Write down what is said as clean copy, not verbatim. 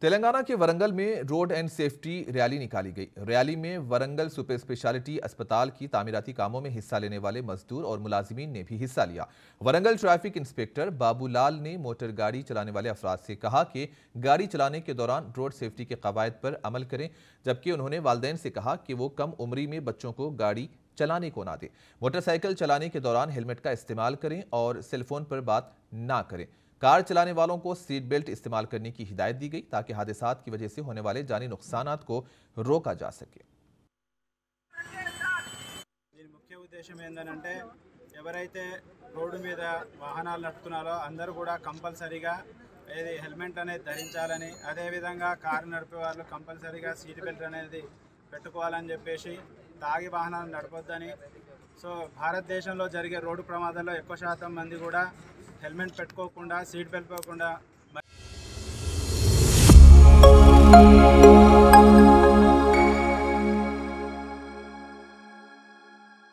तेलंगाना के वरंगल में road and safety rally निकाली गई। रैली में वरंगल सुपर स्पेशलिटी अस्पताल की तामीराती कामों में हिस्सा लेने वाले मजदूर और मुलाजिमीन ने भी हिस्सा लिया। वरंगल ट्रैफिक इंस्पेक्टर बाबूलाल ने मोटर गाड़ी चलाने वाले अफराद से कहा कि गाड़ी चलाने के दौरान रोड सेफ्टी के कवायद पर अमल करें, जबकि उन्होंने वालिदैन से कहा कि वो कम उम्री में बच्चों को गाड़ी चलाने को ना दें। मोटरसाइकिल चलाने के दौरान हेलमेट का इस्तेमाल करें और सेलफोन पर बात ना करें। कार चलाने वालों को सीट बेल्ट इस्तेमाल करने की हिदायत दी गई ताकि हादसात की वजह से होने वाले जानी नुकसानात को रोका जा सके। मुख्य उद्देश्य ఏంటంటే ఎవరైతే రోడ్డు మీద వాహనాలు నడుపుతున్నారో అందరూ కూడా కంపల్సరీగా హెల్మెట్ అనేది ధరించాలని, అదే విధంగా కారు నడిపే వాళ్ళు కంపల్సరీగా సీట్ బెల్ట్ అనేది పెట్టుకోవాలని చెప్పేసి తాగి వాహనాలు నడపొద్దని. సో భారతదేశంలో జరిగే రోడ్డు ప్రమాదాల్లో ఎక్కువ శాతం మంది కూడా हेलमेट పెట్టుకోకుండా సీట్ బెల్ట్ పెట్టుకోకుండా